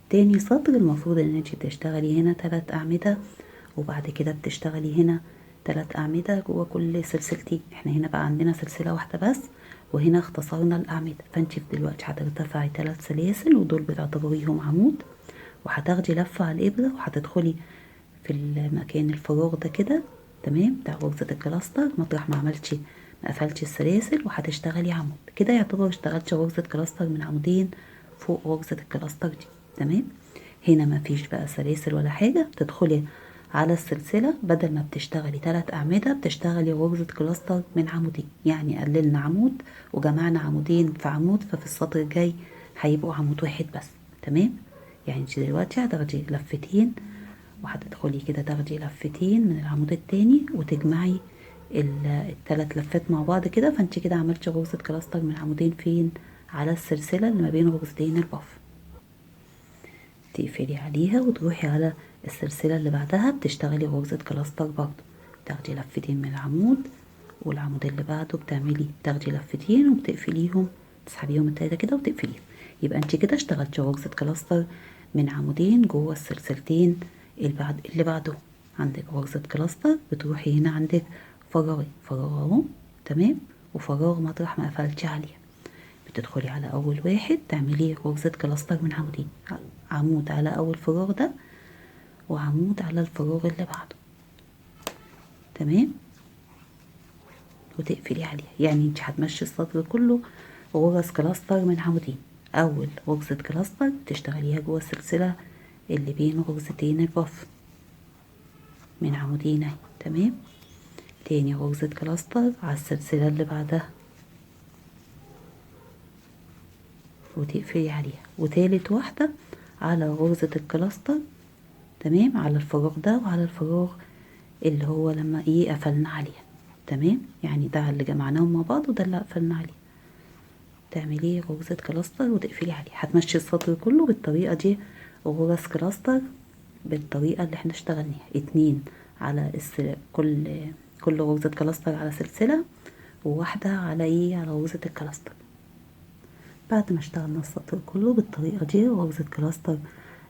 تاني سطر المفروض ان انت بتشتغلي هنا 3 أعمدة، وبعد كده بتشتغلي هنا 3 أعمدة جوه كل سلسلتين. احنا هنا بقى عندنا سلسلة واحدة بس، وهنا اختصرنا الأعمدة، فانت دلوقتي هترتفعي 3 سلاسل ودول بتعتبريهم عمود، وهتاخدي لفة على الإبرة وهتدخلي في المكان الفراغ ده كده، تمام، بتاع غرزة الكلاستر، مطرح ما قفلتي السلاسل، وهتشتغلي عمود كده، يعتبر اشتغلتي غرزة كلاستر من عمودين فوق غرزة الكلاستر دي. تمام، هنا مفيش بقى سلاسل ولا حاجة، تدخلي على السلسلة، بدل ما بتشتغلي 3 أعمدة بتشتغلي غرزة كلاستر من عمودين، يعني قللنا عمود وجمعنا عمودين في عمود، ففي السطر الجاي هيبقوا عمود واحد بس. تمام، يعني انت دلوقتي هتاخدي لفتين وهتدخلي كده تاخدي لفتين من العمود التاني وتجمعي التلات لفات مع بعض كده، فانت كده عملتي غرزة كلاستر من عمودين فين؟ على السلسلة اللي ما بين غرزتين الباف. تقفلي عليها وتروحي على السلسلة اللي بعدها بتشتغلي غرزة كلاستر برضه، تاخدي لفتين من العمود، والعمود اللي بعده تاخدي لفتين وبتقفليهم، تسحبيهم التلاتة كده وتقفليهم. يبقى انت كده اشتغلتي غرزة كلاستر من عمودين جوه السلسلتين اللي بعده. عندك غرزة كلاستر، بتروحي هنا عندك فراغ اهو، تمام، وفراغ مطرح ما قفلتي عليه، بتدخلي على اول واحد تعملي غرزة كلاستر من عمودين، عمود على اول فراغ ده وعمود على الفراغ اللي بعده، تمام، وتقفلي عليها. يعني انت هتمشي السطر كله غرز كلاستر من عمودين. اول غرزة كلاستر تشتغليها جوه السلسلة اللي بين غرزتين الباف من عمودين اهي، تمام. تاني غرزة كلاستر على السلسلة اللي بعدها وتقفلي عليها، وتالت واحدة على غرزة الكلاستر، تمام، على الفراغ ده وعلى الفراغ اللي هو لما ايه قفلنا عليها، تمام، يعني ده اللي جمعناهم مع بعض وده اللي قفلنا عليه. تعملي غرزة كلاستر وتقفلي عليه، هتمشي السطر كله بالطريقة دي، غرز كلاستر بالطريقة اللي احنا اشتغلناها، 2 على كل غرزة كلاستر على سلسلة، وواحدة على ايه على غرزة الكلاستر. بعد ما اشتغلنا السطر كله بالطريقة دي، غرزة كلاستر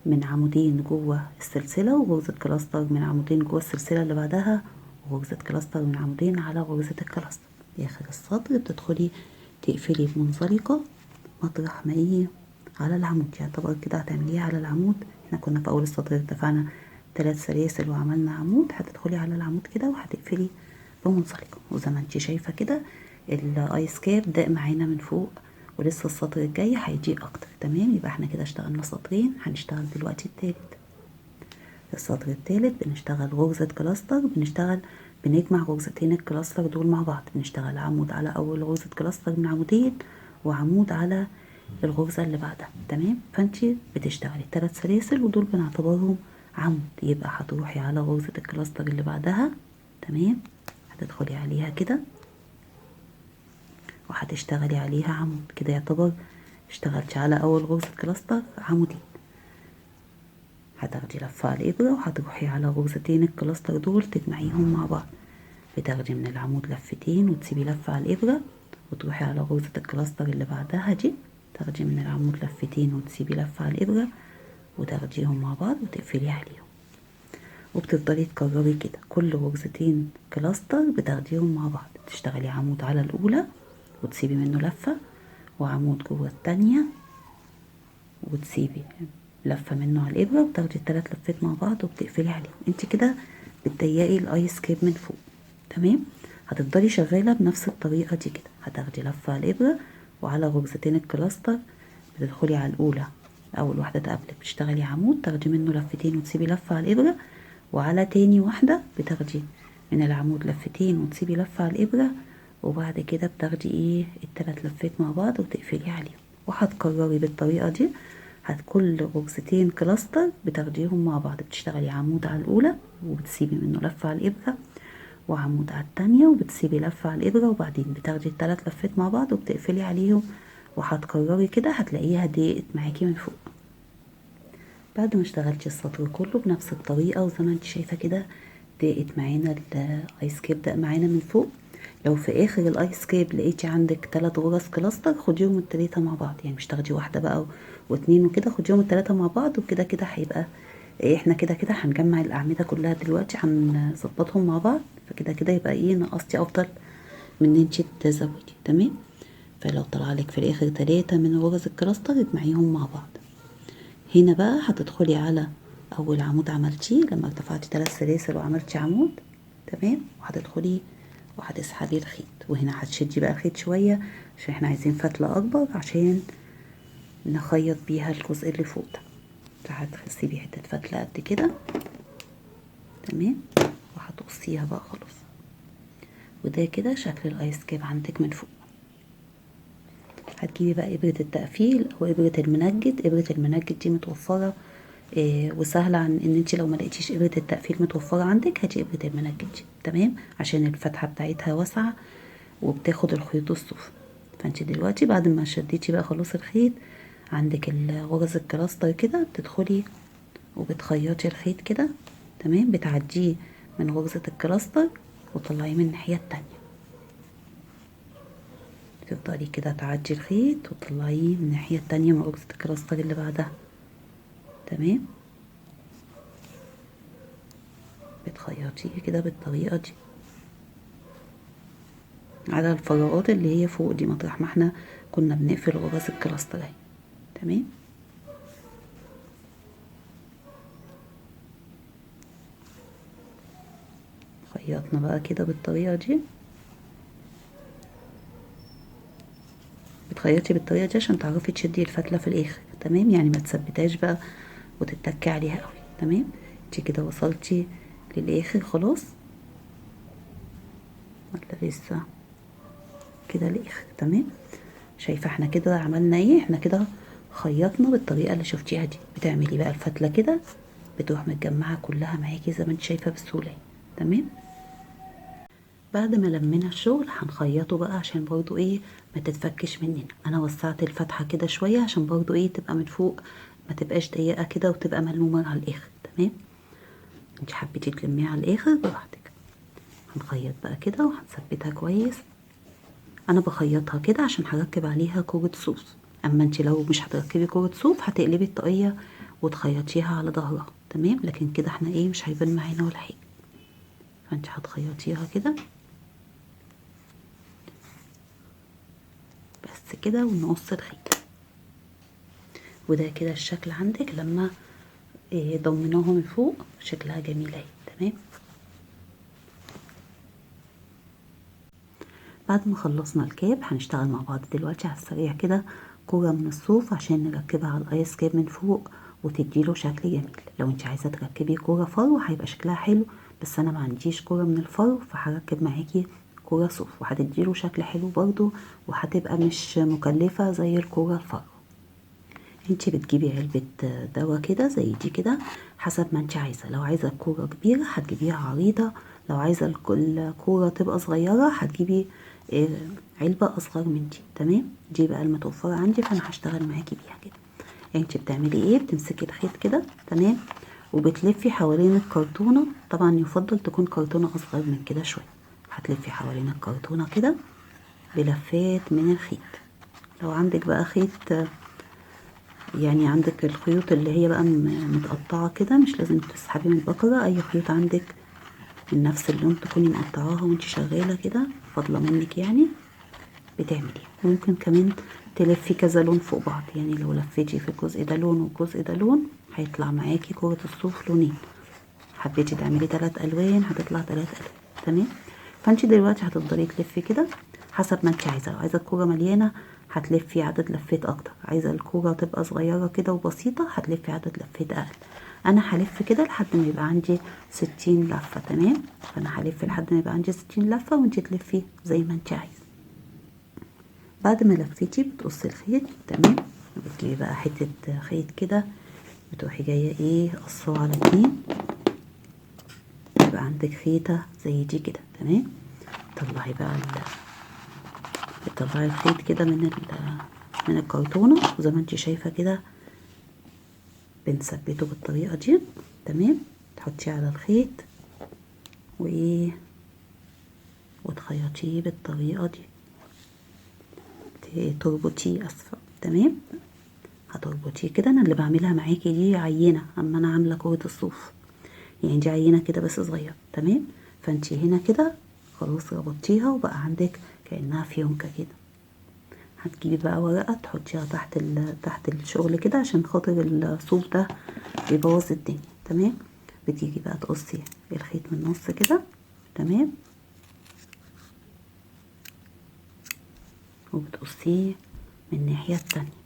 من عمودين جوه السلسلة، وغرزة كلاستر من عمودين جوه السلسلة اللي بعدها، وغرزة كلاستر من عمودين على غرزة الكلاستر. اخر السطر بتدخلي تقفلي بمنزلقة مطرح ما ايه على العمود، يعتبر كده هتعمليها على العمود. احنا كنا في اول السطر ارتفعنا 3 سلاسل وعملنا عمود، هتدخلي على العمود كده وهتقفلي بمنزلقة، وزي ما انتي شايفة كده الايس كاب ده معانا من فوق، ولسه السطر الجاي هيجي اكتر. تمام، يبقى احنا كده اشتغلنا سطرين، هنشتغل دلوقتي التالت. السطر التالت بنشتغل غرزة كلاستر، بنجمع غرزتين الكلاستر دول مع بعض، بنشتغل عمود على اول غرزة كلاستر من عمودين، وعمود على الغرزة اللي بعدها، تمام. فانتي بتشتغلي 3 سلاسل ودول بنعتبرهم عمود، يبقى هتروحي على غرزة الكلاستر اللي بعدها، تمام، هتدخلي عليها كده وهتشتغلي عليها عمود كده، يعتبر اشتغلتي على اول غرزة كلاستر عمودين. هتاخدي لفة على الابرة وهتروحي على غرزتين الكلاستر دول تجمعيهم مع بعض، بتاخدي من العمود لفتين وتسيبي لفة على الابرة، وتروحي على غرزة الكلاستر اللي بعدها دي، تاخدي من العمود لفتين وتسيبي لفة على الابرة وتاخديهم مع بعض وتقفلي عليهم، وبتفضلي تكرري كده كل غرزتين كلاستر بتاخديهم مع بعض، تشتغلي عمود على الاولى وتسيبي منه لفة، وعمود جوه التانية وتسيبي لفة منه على الإبرة، وتاخدي التلات لفات مع بعض وبتقفلي عليهم. انت كده بتضيقي الايس كاب من فوق، تمام. هتفضلي شغالة بنفس الطريقة دي كده، هتاخدي لفة على الإبرة وعلى غرزتين الكلاستر بتدخلي على الأولى، أول واحدة تقابلك بتشتغلي عمود، تاخدي منه لفتين وتسيبي لفة على الإبرة، وعلى تاني واحدة بتاخدي من العمود لفتين وتسيبي لفة على الابرة، وبعد كده بتاخدي ايه التلات لفات مع بعض وتقفلي عليهم، وهتكرري بالطريقة دي. كل غرزتين كلاستر بتاخديهم مع بعض، بتشتغلي عمود على الاولى وبتسيبي منه لفة على الابرة، وعمود على التانية وبتسيبي لفة على الابرة، وبعدين بتاخدي التلات لفات مع بعض وبتقفلي عليهم، وهتكرري كده هتلاقيها ضاقت معاكي من فوق. بعد ما اشتغلتي السطر كله بنفس الطريقة وزي ما انت شايفة كده ضاقت معانا الايس كيب دق معانا من فوق. لو في اخر الايس كيب لقيتي عندك 3 غرز كلاستر خديهم التلاتة مع بعض، يعني مش تاخدي واحدة بقى واتنين وكده، خديهم التلاتة مع بعض، وكده كده هيبقى احنا كده كده هنجمع الاعمدة كلها دلوقتي هنظبطهم مع بعض، فكده كده يبقى ايه نقصتي افضل من ان انت تزودي. تمام. فلو طلعلك في الاخر 3 من غرز الكلاستر اجمعيهم مع بعض. هنا بقى هتدخلي على اول عمود عملتيه لما ارتفعتي 3 سلاسل وعملتي عمود. تمام. وهتدخلي وهتسحبي الخيط، وهنا هتشدي بقى الخيط شويه عشان احنا عايزين فتله اكبر عشان نخيط بيها الجزء اللي فوق ده. فهتسيبي حته فتله قد كده. تمام. وهتقصيها بقى خلاص. وده كده شكل الايس كاب عندك من فوق. هتجيبي بقى ابرة التقفيل او ابرة المنجد. ابرة المنجد دي متوفرة وسهلة عن ان انت لو ما لقيتيش ابرة التقفيل متوفرة عندك هاتي ابرة المنجد دي. تمام. عشان الفتحة بتاعتها واسعة وبتاخد الخيوط الصوف. فانت دلوقتي بعد ما شديتي بقى خلاص الخيط عندك غرز الكلاستر كده بتدخلي وبتخيطي الخيط كده. تمام. بتعديه من غرزة الكلاستر وتطلعيه من الناحية التانية. تفضلي كده تعدي الخيط وتطلعيه من الناحية التانية من غرزة الكلاستر اللي بعدها. تمام. بتخيطيه كده بالطريقة دي على الفراغات اللي هي فوق دي مطرح ما احنا كنا بنقفل غرز الكلاستر اهي. تمام. خيطنا بقى كده بالطريقة دي. بتخيطي بالطريقة دي عشان تعرفي تشدي الفتلة في الاخر. تمام. يعني ما تثبتهاش بقى وتتكي عليها قوي. تمام. انتي كده وصلتي للاخر خلاص ولا لسه؟ كده الاخر. تمام. شايفه احنا كده عملنا ايه؟ احنا كده خيطنا بالطريقه اللي شفتيها دي. بتعملي بقى الفتله كده بتروح متجمعه كلها معاكي زي ما انت شايفه بسهوله. تمام. بعد ما لمينا الشغل هنخيطه بقى عشان برضو ايه ما تتفكش مننا. انا وسعت الفتحه كده شويه عشان برضو ايه تبقى من فوق ما تبقاش ضيقه كده وتبقى ملمومه على الاخر. تمام. انت حبيتي تلميها على الاخر براحتك. هنخيط بقى كده وهنثبتها كويس. انا بخيطها كده عشان هركب عليها كورة صوف. اما انت لو مش هتركبي كورة صوف هتقلبي الطاقية وتخيطيها على ظهرها. تمام. لكن كده احنا ايه مش هيبان معانا ولا حاجة. فانت هتخيطيها كده بس كده ونقص الخيط. وده كده الشكل عندك لما ضمناها من فوق شكلها جميل اهي. تمام. بعد ما خلصنا الكاب هنشتغل مع بعض دلوقتي على السريع كده كورة من الصوف عشان نركبها على الايس كاب من فوق وتديله شكل جميل. لو انت عايزة تركبي كورة فرو هيبقى شكلها حلو، بس انا ما عنديش كورة من الفرو فهركب معاكي كورة صوف وهتديله شكل حلو برضو وهتبقى مش مكلفة زي الكورة الفرو. انت بتجيبي علبة دواء كده زي دي كده حسب ما انت عايزة. لو عايزة الكورة كبيرة هتجيبيها عريضة، لو عايزة الكورة تبقى صغيرة هتجيبي علبة اصغر من دي. تمام. دي بقى المتوفرة عندي فانا هشتغل معاكي بيها كده. يعني انت بتعملي ايه؟ بتمسكي الخيط كده. تمام. وبتلفي حوالين الكرتونة. طبعا يفضل تكون كرتونة اصغر من كده شوية. هتلفي حوالين الكرتونة كده بلفات من الخيط. لو عندك بقى خيط يعني عندك الخيوط اللي هي بقى متقطعة كده مش لازم تسحبي من البكرة، اي خيوط عندك من نفس اللون تكوني مقطعاها وانت شغالة كده فاضلة منك يعني بتعمليها. ممكن كمان تلفي كذا لون فوق بعض، يعني لو لفيتي في الجزء ده لون والجزء ده لون هيطلع معاكي كرة الصوف لونين. حبيتي تعملي 3 الوان هتطلع 3 الوان. تمام. فانت دلوقتي هتفضلي تلفي كده حسب ما انت عايزه. لو عايزه الكوره مليانه هتلفي عدد لفات اكتر، عايزه الكوره تبقى صغيره كده وبسيطه هتلفي عدد لفات اقل. انا هلف كده لحد ما يبقى عندي 60 لفة. تمام، فانا هلف لحد ما يبقى عندي 60 لفة وانتي تلفي زي ما انتي عايزة. بعد ما لفيتي بتقصي الخيط. تمام، بتجيبي بقى حتة خيط كده، بتروحي جاية ايه قصاه على 2، يبقى عندك خيطة زي دي كده. تمام، طلعي بقى بتطلعي الخيط كده من الكرتونة زي ما انتي شايفة كده، بنثبته بالطريقة دي. تمام، تحطيه على الخيط وايه وتخيطيه بالطريقة دي، تربطيه اسفة. تمام، هتربطيه كده. انا اللي بعملها معاكي دي عينة، اما انا عاملة كرة الصوف، يعني دي عينة كده بس صغيرة. تمام، فانتي هنا كده خلاص ربطتيها وبقى عندك كأنها فيونكة كده. هتجيبي بقى ورقة تحطيها تحت الشغل كده عشان خاطر الصوف ده بيبوظ الدنيا. تمام، بتيجي بقى تقصي الخيط من النص كده. تمام، وبتقصيه من الناحية التانية،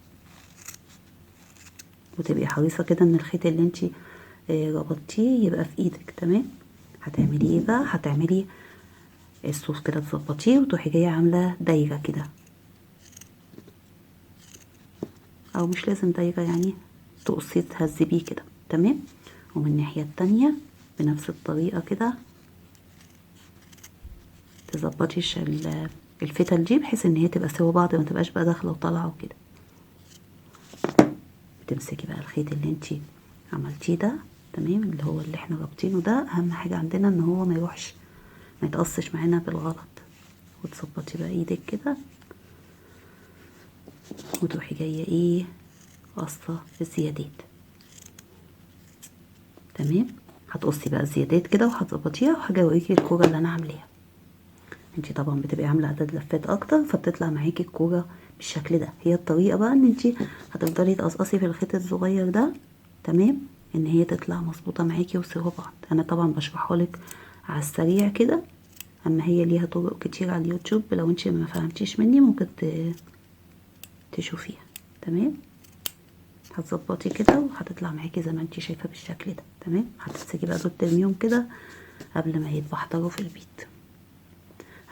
وتبقي حريصة كده ان الخيط اللي انتي ربطتيه يبقى في ايدك. تمام، هتعملي ايه بقى؟ هتعملي الصوف كده تظبطيه وتروحي جايه عامله دايره كده، او مش لازم دايره، يعني تقصيه تهذبيه كده. تمام، ومن الناحيه التانية بنفس الطريقه كده تظبطي الفتل دي بحيث ان هي تبقى سوا بعض، ما تبقاش بقى داخله وطالعه وكده. بتمسكي بقى الخيط اللي انتي عملتيه ده. تمام، اللي هو اللي احنا رابطينه ده، اهم حاجه عندنا ان هو ما يروحش، ما يتقصش معانا بالغلط. وتظبطي بقى ايدك كده وتروحي جايه ايه قصه الزيادات. تمام، هتقصي بقى الزيادات كده وهتظبطيها، وهاجي اوريكي الكوره اللي انا عاملاها. انتي طبعا بتبقي عامله عدد لفات اكتر فبتطلع معاكي الكوره بالشكل ده. هي الطريقه بقى ان انتي هتفضلي تقصقصي في الخيط الصغير ده. تمام، ان هي تطلع مظبوطه معاكي وسوا بعض. انا طبعا بشرحها لك على السريع كده، اما هي ليها طرق كتير على اليوتيوب، لو انتي ما فهمتيش مني ممكن تشوفيها. تمام، هتظبطي كده وهتطلع معاكي زي ما انتي شايفه بالشكل ده. تمام، هتمسكي بقى دول ترميهم كده قبل ما يتبحتروا في البيت.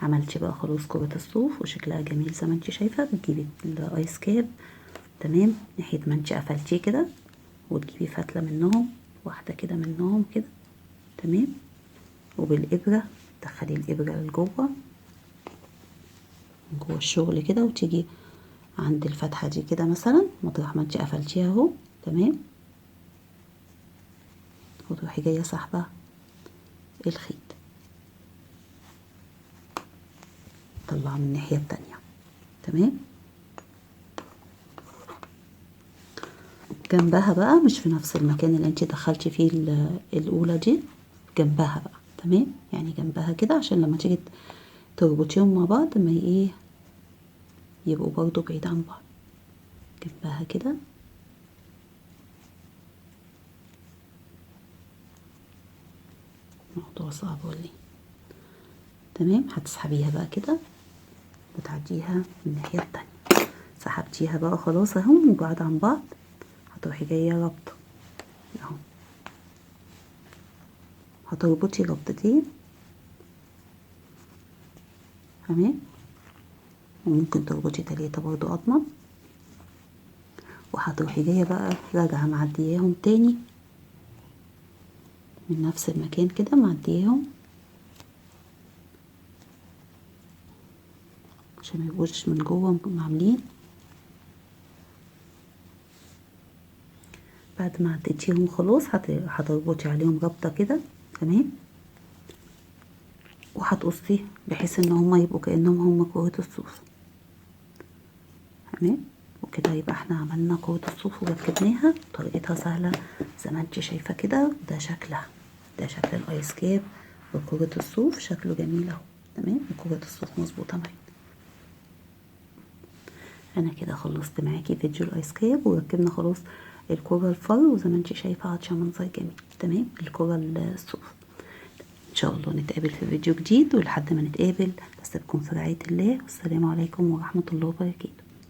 عملتي بقى خلاص كرة الصوف وشكلها جميل زي ما انتي شايفه. بتجيبي الايس كاب. تمام، ناحيه ما انتي قفلتيه كده، وتجيبي فتله منهم، واحده كده منهم كده. تمام، وبالابره تدخلي الابره لجوه جوه الشغل كده، وتيجي عند الفتحه دي كده مثلا مطرح ما انتي قفلتيها اهو. تمام، وتروحي جايه سحبه الخيط، طلعه من الناحيه التانية. تمام، جنبها بقى مش في نفس المكان اللي انتي دخلتي فيه الاولى دي، جنبها بقى. تمام، يعني جنبها كده عشان لما تيجي تربطيهم مع بعض ما ايه يبقوا برضو بعيد عن بعض. جنبها كده. موضوع صعب ولا ايه؟ تمام، هتسحبيها بقى كده وتعديها من الناحية التانية. سحبتيها بقى خلاص اهم بعاد عن بعض، هتروحي جاية رابطة اهو. هتربطي ربطتين. تمام، وممكن تربطي 3 برضو اضمن. وهتروحي جاية بقى راجعة معدياهم تاني من نفس المكان كده، معدياهم عشان ما يبقوش من جوه عاملين. بعد ما عديتيهم خلاص هتربطي عليهم ربطة كده. تمام، وهتقصي بحيث ان هما يبقوا كأنهم هما كرة الصوف. تمام، وكده يبقى احنا عملنا كرة الصوف وركبناها. طريقتها سهلة زي ما انت شايفة كده. ده شكلها، ده شكل الايس كاب بكرة الصوف، شكله جميل اهو. تمام، وكرة الصوف مظبوطة معايا. انا كده خلصت معاكي فيديو الايس كاب وركبنا خلاص الكرة الفر، وزي ما انت شايفة عطشة منظر جميل. تمام، الكرة الصوف. ان شاء الله نتقابل في فيديو جديد، ولحد ما نتقابل بس تكون في رعاية الله، والسلام عليكم ورحمة الله وبركاته.